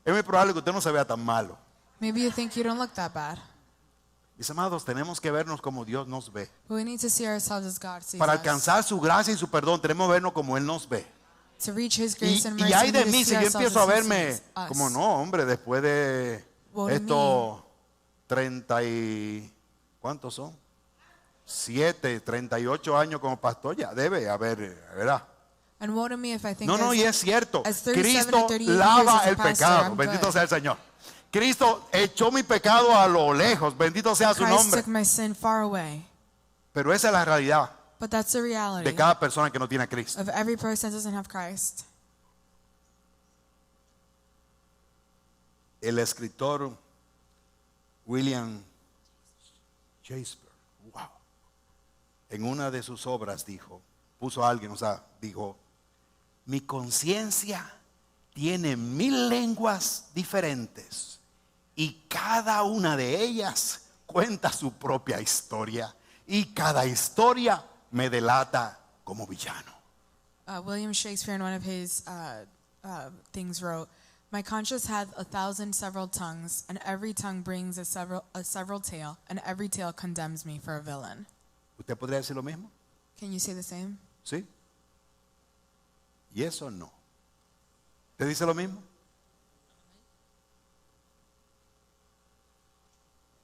Es muy probable que usted no se vea tan malo. Maybe you think you don't look that bad. Mis amados, tenemos que vernos como Dios nos ve. But we need to see ourselves as God sees Para us. alcanzar su gracia y su perdón, tenemos que vernos como Él nos ve. To reach His Y, grace and y mercy, hay we de need to mí see si yo ourselves empiezo a as He verme sees us. como no, hombre, después de Woe to estos 30 y ¿cuántos son? 38 años como pastor, ya debe haber, ¿verdad? And woe to me if I think No, as- y es cierto. as 37 Cristo or 38 lava years as a el pastor, pecado. I'm Bendito good. sea el Señor. Cristo echó mi pecado a lo lejos. Bendito sea su Christ nombre. took my sin far away. Pero esa es la realidad But that's the de reality cada persona que no tiene a Cristo. of every person that doesn't have Christ. El escritor William Shakespeare, wow, en una de sus obras puso a alguien, dijo, mi conciencia tiene 1000 lenguas diferentes y cada una de ellas cuenta su propia historia y cada historia me delata como villano. William Shakespeare, in one of his things, wrote, "My conscience hath 1,000 several tongues, and every tongue brings a several tale, and every tale condemns me for a villain." ¿Usted podría decir lo mismo? Can you say the same? ¿Sí? ¿Y eso no? ¿Te dice lo mismo?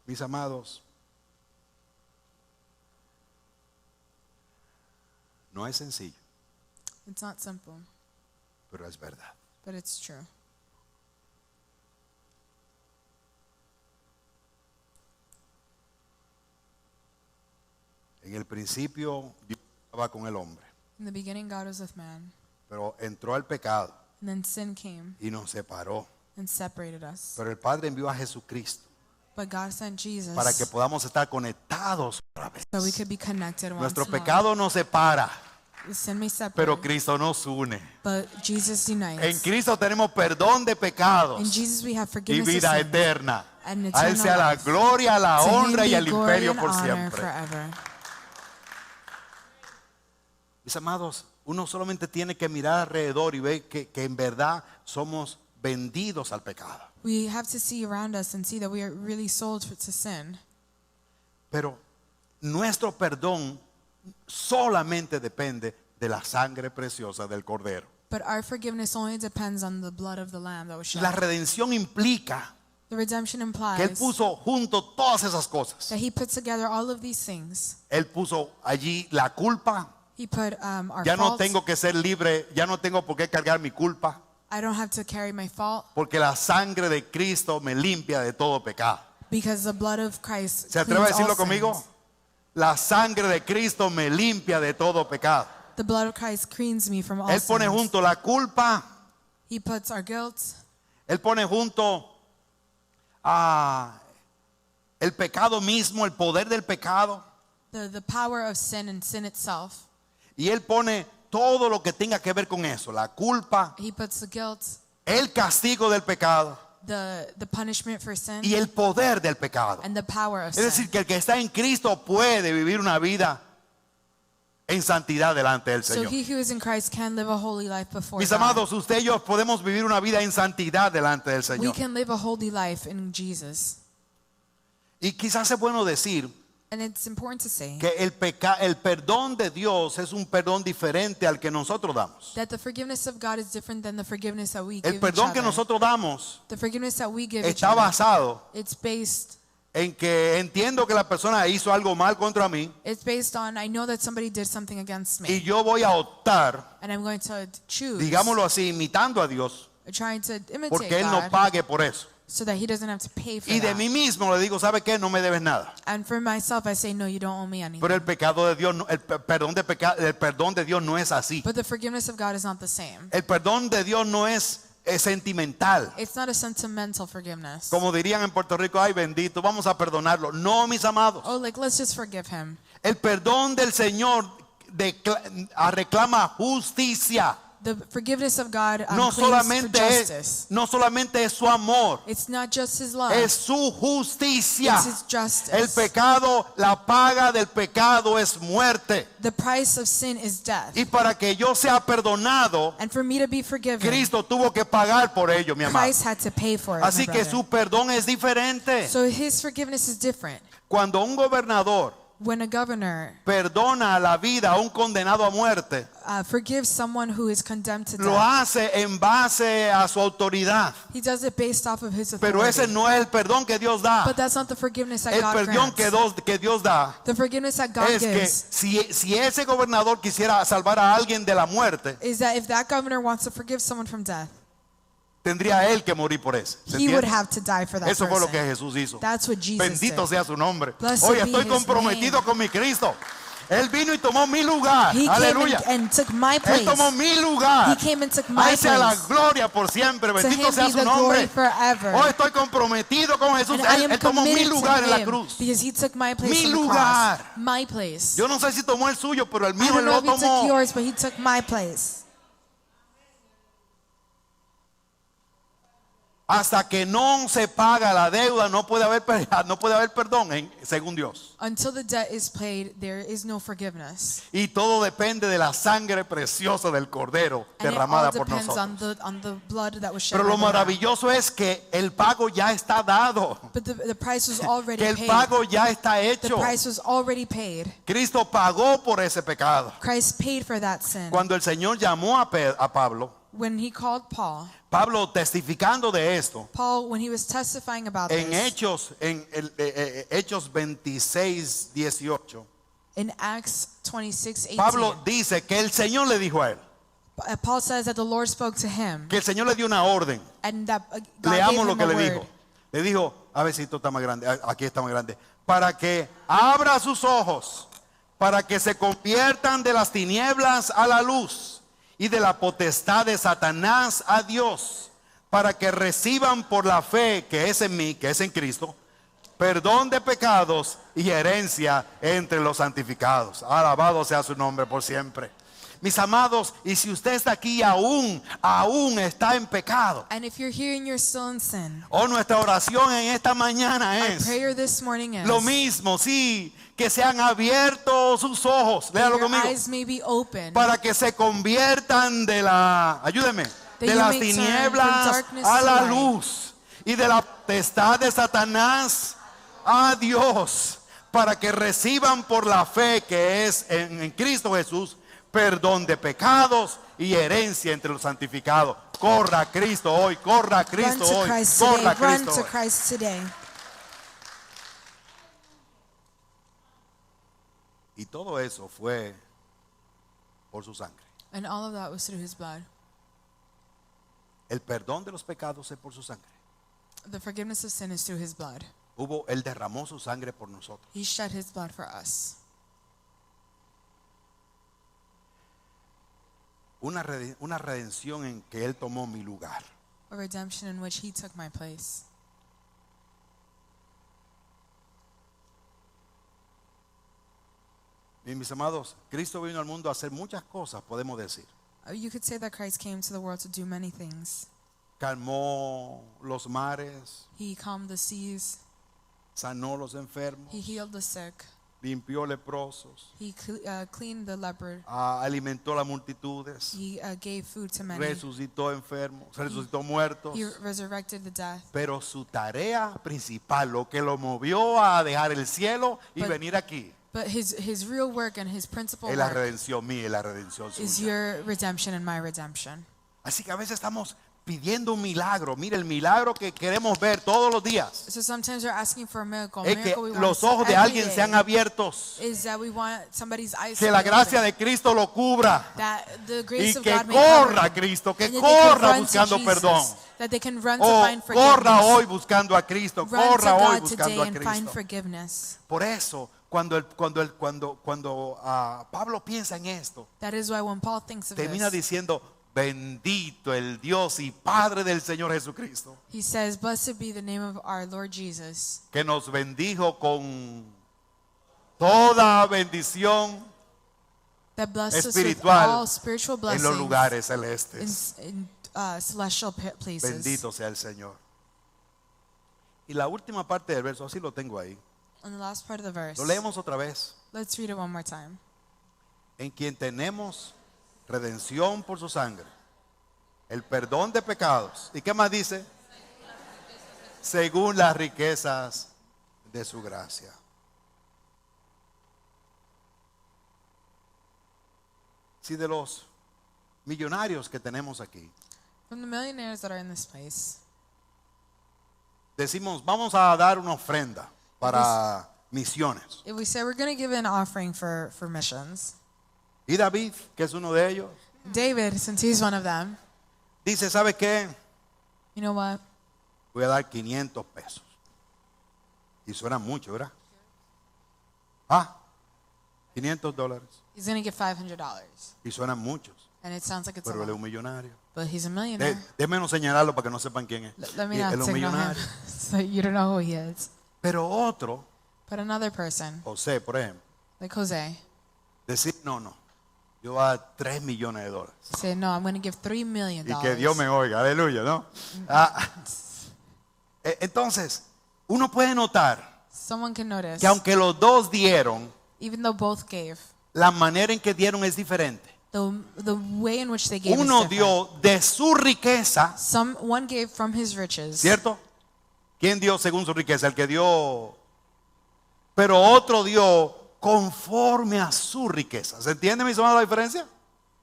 Mis amados, no es sencillo, It's not simple, pero es verdad. but it's true. En el principio Dios estaba con el hombre, In the beginning, God was with man, pero entró el pecado and then sin came y nos separó. and separated us. Pero el Padre envió a Jesucristo But God sent Jesus para que podamos estar conectados otra vez. so we could be connected once Nuestro more. pecado nos separa, The sin may separate, pero Cristo nos une. but Jesus unites. En Cristo tenemos perdón de In pecados Jesus we have y forgiveness of vida sin. eterna. And A Él sea eternal la life. gloria, la To him honra y be el glory imperio and por honor siempre. forever. Mis amados, uno solamente tiene que mirar alrededor y ver que en verdad somos vendidos al pecado. We have to see around us and see that we are really sold to sin. Pero nuestro perdón solamente depende de la sangre preciosa del Cordero. But our forgiveness only depends on the blood of the Lamb that was shed. La redención implica The redemption que Él implies puso junto todas esas cosas. that He put together all of these things. Él puso allí la culpa. He put our Ya no faults. tengo que ser libre, ya no tengo por qué cargar mi culpa, I don't have to carry my fault porque la sangre de Cristo me limpia de todo pecado. because the blood of Christ ¿Se atreve a cleans all decirlo conmigo? sins. La sangre de Cristo me limpia de todo pecado. The blood of Christ cleans me from all Él pone sins. junto la culpa, He puts our guilt, Él pone junto el pecado mismo, el poder del pecado, the power of sin and sin itself. y Él pone todo lo que tenga que ver con eso, la culpa, He puts the guilt, el castigo del pecado the punishment for sin, y el poder del pecado. and the power of Es decir, sin. que el que está en Cristo puede vivir una vida en santidad delante del So Señor. he who is in Christ can live a holy life before Mis God. amados, usted y yo podemos vivir una vida en santidad delante del We Señor. can live a holy life in Jesus. Y quizás es bueno decir And it's important to say que el perdón de Dios es un perdón diferente al que nosotros damos. that the forgiveness of God is different than the forgiveness that we El give each perdón que other. nosotros damos The forgiveness that we give each está other, basado it's based en que entiendo que la persona hizo algo mal contra mí on I know that somebody did something against y me, yo voy a optar, and I'm going to choose, digámoslo así, imitando a Dios, trying to imitate porque Él no God pague por eso. so that he doesn't have to pay for Y de that. mí mismo le digo, ¿sabe qué? No me debes nada. And for myself, I say, no, you don't owe me anything. Pero el pecado de Dios, el perdón de Dios no es así. But the forgiveness of God is not the same. El perdón de Dios no es sentimental. It's not a sentimental forgiveness. Como dirían en Puerto Rico, ay bendito, vamos a perdonarlo. No, mis amados. Oh, like, let's just forgive him. El perdón del Señor reclama justicia. The forgiveness of God No claims for solamente es su amor, It's not just his love. es su justicia. It's his justice. El pecado, la paga del pecado es muerte. The price of sin is death. Y para que yo sea perdonado, And for me to be forgiven, Cristo tuvo que pagar por ello, mi amado. Christ had to pay for it. Así my que brother. su perdón es diferente. So his forgiveness is different. Cuando un gobernador When a governor perdona la vida a un condenado a muerte, forgives someone who is condemned to lo death, hace en base a su autoridad. he does it based off of his Pero authority. ese no es el perdón que Dios da. But that's not the forgiveness that El God perdón grants. que Dios da The forgiveness that God es que gives si ese gobernador quisiera salvar a alguien de la muerte, is that if that governor wants to forgive someone from death, tendría él que morir por eso. ¿Se he would entiende? have to die for that Eso fue lo person. que Jesús hizo. That's what Jesus Bendito did. sea su nombre. Blessed Hoy be estoy his comprometido name. con mi Cristo. Él vino y tomó mi lugar. He Aleluya. came and took my Él place. tomó mi lugar. He came and took A my él sea la place. gloria por siempre. To Bendito him sea be su the glory nombre. forever. Hoy estoy comprometido con Jesús. And I am Él tomó mi committed lugar to en la him cruz. because he took my place Mi on the lugar. cross. My place. Yo no sé si tomó el suyo, pero el I mío don't él know lo if he took tomó. yours, but he took my place. Hasta que no se paga la deuda, no puede haber perdón, según Dios. Until the debt is paid, there is no forgiveness. Y todo depende de la sangre preciosa del Cordero And it derramada all por depends nosotros. on the blood that was shed. Pero by lo the Lamb. maravilloso es que el pago ya está dado, But the price was already que el paid. pago ya está The hecho. price was already paid. Cristo pagó por ese pecado. Christ paid for that sin. Cuando el Señor llamó a Pablo, When he called Paul, Pablo testificando de esto, Paul, when he was testifying about en this, Hechos 26, 18, in Acts 26:18, Pablo dice que el Señor le dijo a él, Paul says that the Lord spoke to him que el Señor le dio una orden. and that God gave Leamos lo him que a le word. dijo. Le dijo, a ver si esto está más grande, aquí está más grande, para que abra sus ojos, para que se conviertan de las tinieblas a la luz y de la potestad de Satanás a Dios, para que reciban por la fe que es en mí, que es en Cristo, perdón de pecados y herencia entre los santificados. Alabado sea su nombre por siempre. Mis amados, y si usted está aquí aún está en pecado, And if you're here and you're still in sin, nuestra oración en esta mañana our es prayer this morning is lo mismo, sí, que se han abierto sus ojos, that léalo your conmigo, eyes may be open, para que se conviertan ayúdeme, de you las may turn from tinieblas darkness a to la light. luz y de la potestad de Satanás a Dios, para que reciban por la fe que es en Cristo Jesús perdón de pecados y herencia entre los santificados. Corra a Cristo hoy, corra a run Cristo to hoy, Christ corra today, a run Cristo to hoy. Christ today. Y todo eso fue por su sangre. And all of that was through his blood. El perdón de los pecados es por su sangre. The forgiveness of sin is through his blood. Él derramó su sangre por nosotros. He shed his blood for us. Una redención en que Él tomó mi lugar. A redemption in which he took my place. Y mis amados, Cristo vino al mundo a hacer muchas cosas, podemos decir. You could say that Christ came to the world to do many things. Calmó los mares, He calmed the seas. sanó los enfermos, He healed the sick. limpió leprosos, He cleaned the leper. alimentó las multitudes, He gave food to many. resucitó enfermos, resucitó muertos. He resurrected the dead. Pero su tarea principal, lo que lo movió a dejar el cielo y But- venir aquí, But his real work and his principal es la work redención mía y la redención is suya. your redemption and my redemption. Así que a veces estamos pidiendo un milagro. Mire, el milagro que queremos ver todos los días So sometimes we're asking for a miracle. es que Miracle we want los to see ojos de every alguien day sean abiertos, is that we want somebody's eyes que to la be gracia open. de Cristo lo cubra That the y grace of que God may cover corra a them. Cristo, que And that they can corra run to buscando Jesus, perdón. that they can run to O find corra forgiveness. hoy buscando a Cristo, Run to corra hoy God buscando today a and find Cristo. forgiveness. Por eso, cuando Pablo piensa en esto, That is why when Paul thinks of termina this, diciendo: bendito el Dios y Padre del Señor Jesucristo, he says, "Blessed be the name of our Lord Jesus, que nos bendijo con toda bendición that blessed us with espiritual all spiritual en blessings los lugares celestes. in celestial places." Bendito sea el Señor. Y la última parte del verso, así lo tengo ahí. And the last part of the verse. Lo leemos otra vez. Let's read it one more time. En quien tenemos redención por su sangre, el perdón de pecados. ¿Y qué más dice? Según las riquezas de su gracia. Si de los millonarios que tenemos aquí From the millionaires that are in this place, decimos: vamos a dar una ofrenda para misiones, if we say we're going to give an offering for missions, y David, que es uno de ellos, David, since he's one of them, dice: ¿sabe qué? you know what? Voy a dar 500 pesos. Y suena mucho, ¿verdad? $500. He's going to give $500. Y suenan muchos. And it sounds like it's a Pero él es lot. un millonario. But he's a millionaire. Déjeme no señalarlo para que no sepan quién es. Let me Y not él es un signal him millonario. so you don't know who he is. Pero otro, But another person, José, por ejemplo, like Jose, decir: no, yo voy a dar $3 millones. say, no, I'm going to give $3 million. Y que Dios me oiga, aleluya, ¿no? Entonces, uno puede notar Someone can notice, que aunque los dos dieron, even though both gave, la manera en que dieron es diferente. the way in which they gave Uno is different. dio de su riqueza, One gave from his riches. ¿cierto? ¿Quién dio según su riqueza? El que dio. Pero otro dio conforme a su riqueza. ¿Se entiende, mis hermanos, la diferencia?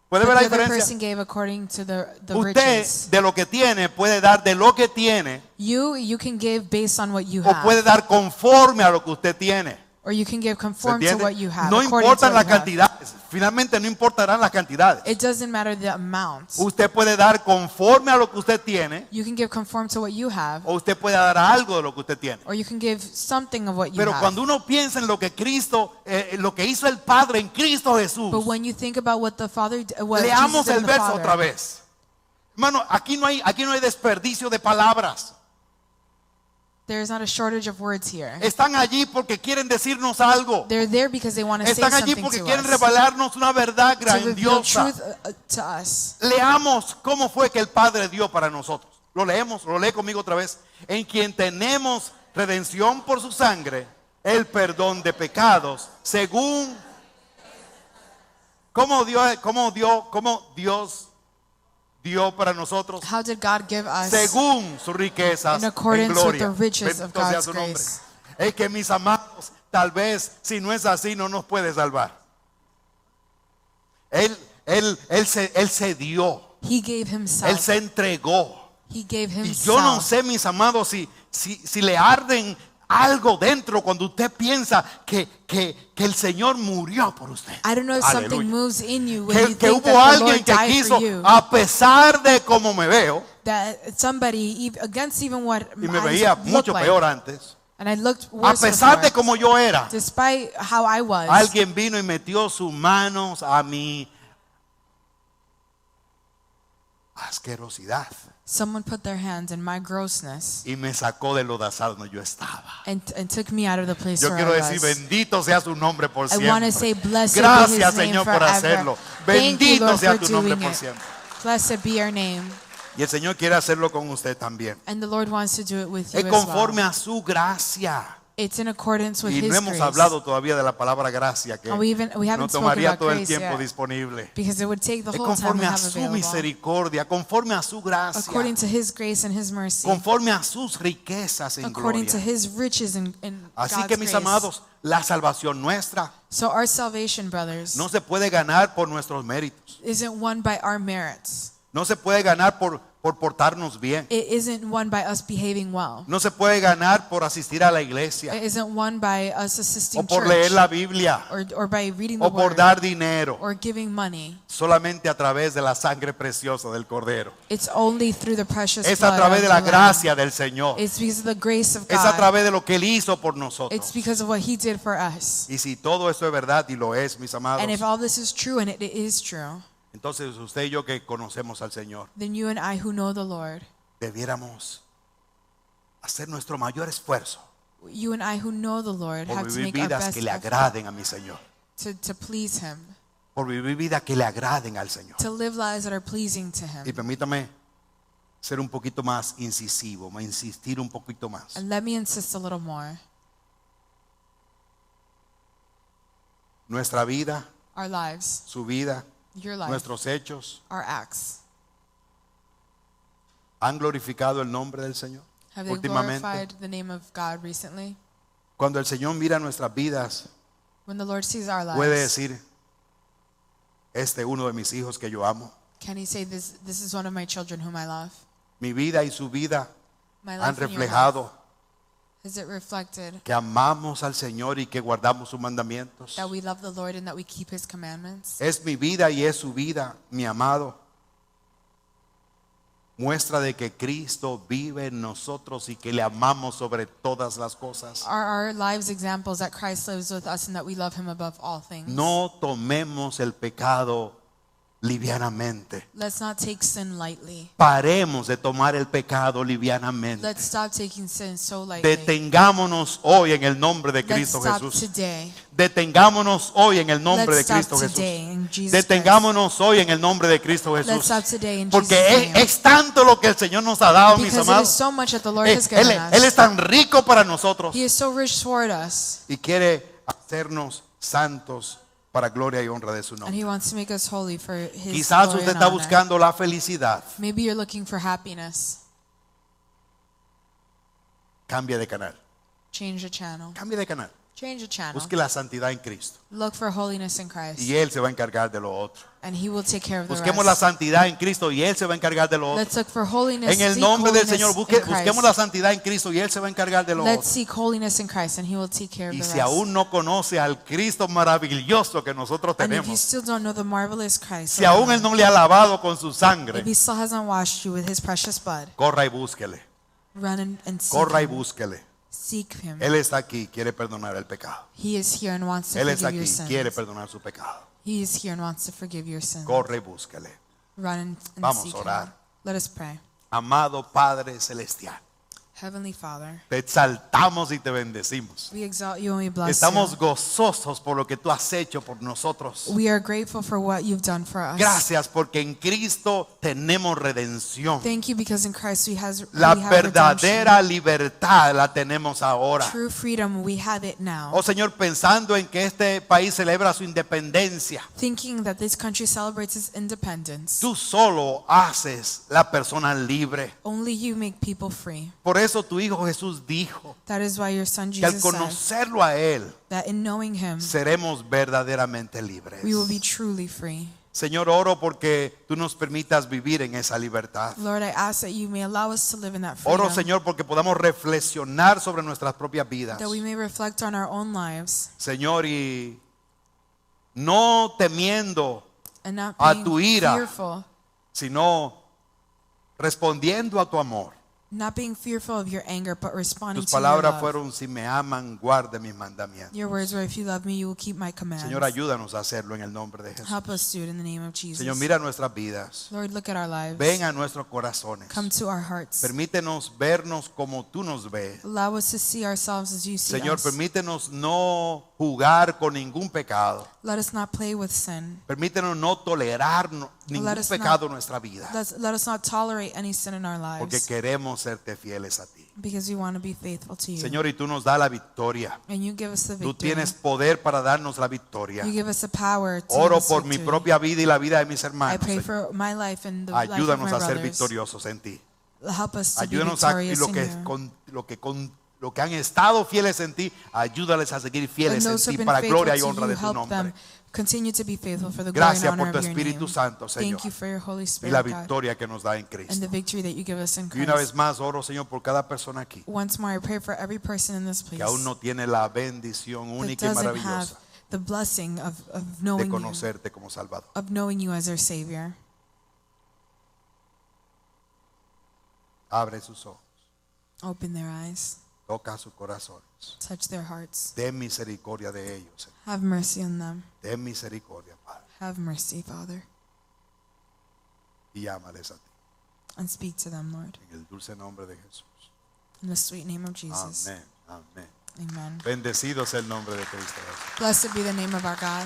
¿Puede But ver la the other diferencia? person gave according to the Usted riches. de lo que tiene puede dar de lo que tiene, You can give based on what you o puede have, dar conforme a lo que usted tiene. or you can give ¿Se conform to entiende? what you have. No according to importan what las you have. cantidades. Finalmente no importarán las cantidades. It doesn't matter the amount. Usted puede dar conforme a lo que usted tiene, You can give conform to what you have, o usted puede dar algo de lo que usted tiene. or you can give something of what you Pero have. cuando uno piensa en lo que Cristo, lo que hizo el Padre en Cristo Jesús, But when you think about what the Father, what leamos Jesus did el in the verso Father, otra vez. Hermano, aquí no hay desperdicio de palabras. there is not a shortage of words here. Están allí porque quieren decirnos algo. They're there because they want to say Están allí something porque to quieren us, revelarnos una verdad to reveal grandiosa. truth to us. Leamos cómo fue que el Padre dio para nosotros. Lo leemos, lo lee conmigo otra vez. En quien tenemos redención por su sangre, el perdón de pecados, según cómo Dios dio para nosotros, How did God give us? según sus riquezas In en accordance with gloria. the riches of Bendito sea God's su nombre. grace. Es que, mis amados, tal vez si no es así no nos puede salvar. Él se dio, He gave Él himself. se entregó. He gave Y himself. yo no sé, mis amados, si le arden algo dentro cuando usted piensa que el Señor murió por usted. I don't know if Aleluya. something moves in you when you Que think hubo that the alguien Lord que died quiso, for you. a pesar de cómo me veo, That somebody, against even what y me I veía looked mucho like, peor antes, and I looked a worse pesar de before, cómo yo era, despite how I was, alguien vino y metió sus manos a mi asquerosidad someone put their hands in my grossness y me sacó del lodazal donde yo estaba. and took me out of the place Yo where quiero I decir, was. bendito sea su nombre por I want to siempre. say, blessed be Gracias, his name Señor, por forever. hacerlo. Thank you, Bendito Lord, sea for tu nombre doing por it. siempre. Blessed be your name. Y el Señor quiere hacerlo con usted también. And the Lord wants to do it with you Es as conforme well. a su gracia. It's in accordance with Y His no hemos grace. hablado todavía de la palabra gracia, que And we no haven't spoken tomaría about todo el grace tiempo yet, disponible. because it would take the Es whole time we conforme a have su available. misericordia, conforme a su gracia, According to His grace and His mercy. conforme a sus riquezas en According to gloria. His riches in Así God's que, mis grace. amados, la salvación nuestra So our salvation, brothers, no se puede ganar por nuestros méritos. isn't won by our merits. No se puede ganar por portarnos bien. It isn't won by us behaving well. No se puede ganar por asistir a la iglesia It isn't won by us o assisting por church, leer la Biblia or by reading the o por word, dar dinero. or giving money. Solamente a través de la sangre preciosa del Cordero. It's only through the precious Es a blood través of de the la Lamb. gracia del Señor. It's because of the grace of Es a God. través de lo que Él hizo por It's nosotros. because of what He did for us. Y si todo esto es verdad, y lo es, mis amados, And if all this is true, and it is true, entonces usted y yo que conocemos al Señor, then you and I who know the Lord, debiéramos hacer nuestro mayor esfuerzo you and I who know the Lord, por have to vivir make our vidas best que le effort agraden a mi Señor. to please Him, Por vivir vidas que le agraden al Señor. to live lives that are pleasing to Y Him. permítame ser un poquito más incisivo, insistir un poquito más. And let me insist a little more. Nuestra vida, Our lives, su vida, your life, nuestros hechos, our acts, ¿han glorificado el nombre del Señor? have they Últimamente, glorified the name of God recently? cuando el Señor mira nuestras vidas, When the Lord sees our puede lives, decir, este es uno de mis hijos que yo amo. can He say, this is one of my children whom I love? Mi vida y su vida My han life and your life, reflejado has it reflected que amamos al Señor y que guardamos sus mandamientos. that we love the Lord and that we keep His commandments? Es mi vida y es su vida, mi amado. Muestra de que Cristo vive en nosotros y que le amamos sobre todas las cosas. Are our lives examples that Christ lives with us and that we love Him above all things? No tomemos el pecado livianamente. Let's not take sin lightly. Paremos de tomar el pecado livianamente. Let's stop taking sin so lightly. Detengámonos hoy en el nombre de Let's Cristo stop Jesús. today. Detengámonos hoy en el nombre Let's de Cristo stop Jesús. today in Jesus Detengámonos hoy en el nombre de Cristo Let's Jesús. stop today in Porque Jesus' name. es tanto lo que el Señor nos ha dado, mis Because it is amados. so much that the Lord Él, has given Él us. es tan rico para nosotros He is so rich toward us, y quiere hacernos santos para gloria y honra de su and nombre. He wants to make us holy for His Quizás glory usted and está honor. buscando la felicidad. Maybe you're looking for happiness. Cambie de canal. Change the channel. Cambie de canal. Change the channel. Busque la santidad en Cristo. Look for holiness in Christ, Y Él se va a encargar de lo otro. and He will take care of the Busquemos la rest. santidad en Cristo y Él se va a encargar de lo otro. Let's look for holiness. En el seek nombre del holiness Señor, in busquemos Christ. la santidad en Cristo y Él se va a encargar de lo Let's otro. seek holiness in Christ, and He will take care of Y the si rest. aún no conoce al Cristo maravilloso que nosotros And if you tenemos, still don't know the marvelous Christ, si aún Él no le ha lavado con su sangre, if He still hasn't washed you with His precious blood, corra y búsquele. run and Corra y seek Him. búsquele. Seek Him. Él está aquí, quiere perdonar el pecado. He is here and wants to Él está forgive aquí, your quiere sins. perdonar su pecado. He is here and wants to forgive your sins. Corre y búsquele. Run and Vamos seek a orar. Him. Let us pray. Amado Padre Celestial, Heavenly Father, te exaltamos y te bendecimos. we exalt you and we bless Estamos you. gozosos por lo que tú has hecho por nosotros. We are grateful for what you've done for us. Gracias porque en Cristo tenemos redención. Thank you because in Christ we have La redemption. verdadera libertad la tenemos ahora. True freedom, we have it now. Oh Señor, pensando en que este país celebra su independencia, Thinking that this country celebrates its independence, tú solo haces la persona libre. only you make people free. Por eso tu Hijo Jesús dijo That is why your Son que al Jesus said conocerlo a Él, that in knowing Him, seremos verdaderamente libres. we will be truly free. Señor, oro porque tú nos permitas vivir en esa libertad. Lord, I ask that you may allow us to live in that Oro, freedom, Señor, porque podamos reflexionar sobre nuestras propias vidas. that we may reflect on our own lives Señor, y no temiendo, and not a being tu ira. fearful, sino respondiendo a tu amor. not being fearful of your anger, but responding Tus to your palabras love. fueron: si me aman, guarde mis mandamientos. Your words were, if you love me, you will keep my commands. Señor, ayúdanos a hacerlo en el nombre de Jesús. Help us do it in the name of Jesus. Señor, mira nuestras vidas. Lord, look at our lives. Ven a nuestros corazones. Come to our hearts. Permítenos vernos como tú nos ves. Allow us to see ourselves as you see Señor, us. permítenos no jugar con ningún pecado. Let us not play with sin. Permítenos no tolerar ningún Let us pecado en nuestra vida. Let us not tolerate any sin in our Porque lives. queremos queremos serte fieles a ti. because we want to be faithful to you. Señor, y tú nos das la victoria. And you give us the Tú victory. tienes poder para darnos la victoria. You give us the power to Oro give us por mi victory. propia vida y la vida de mis I hermanos. pray Señor. for my life and the life of Ayúdanos my a ser brothers. victoriosos en ti. Help us to be Ayúdanos a victorious lo in que, you. lo que han estado fieles en ti, ayúdales a seguir And fieles en those who ti have been para faithful gloria y to honra you, de tu help them nombre. continue to be faithful for the glory and Gracias honor por tu of your Espíritu name. Santo, Señor, Thank you for your Holy y Spirit, la God, victoria que nos da en and Cristo. the victory that you give us in Y una vez Christ. más oro, Señor, por cada persona aquí Once more, I pray for every person in this place que aún no tiene la bendición that única y doesn't have maravillosa the blessing of de knowing you, conocerte como Salvador. of knowing you as their Savior. Abre sus ojos, Open their eyes, toca sus corazones. touch their hearts. Ten misericordia de ellos, Señor. Have mercy on them. Ten misericordia, Padre, Have mercy, Father, y llámales a ti. and speak to them, Lord. En el dulce nombre de Jesús. In the sweet name of Jesus. Amén, amén. Amen. Bendecido sea el nombre de Cristo Jesús. Blessed be the name of our God.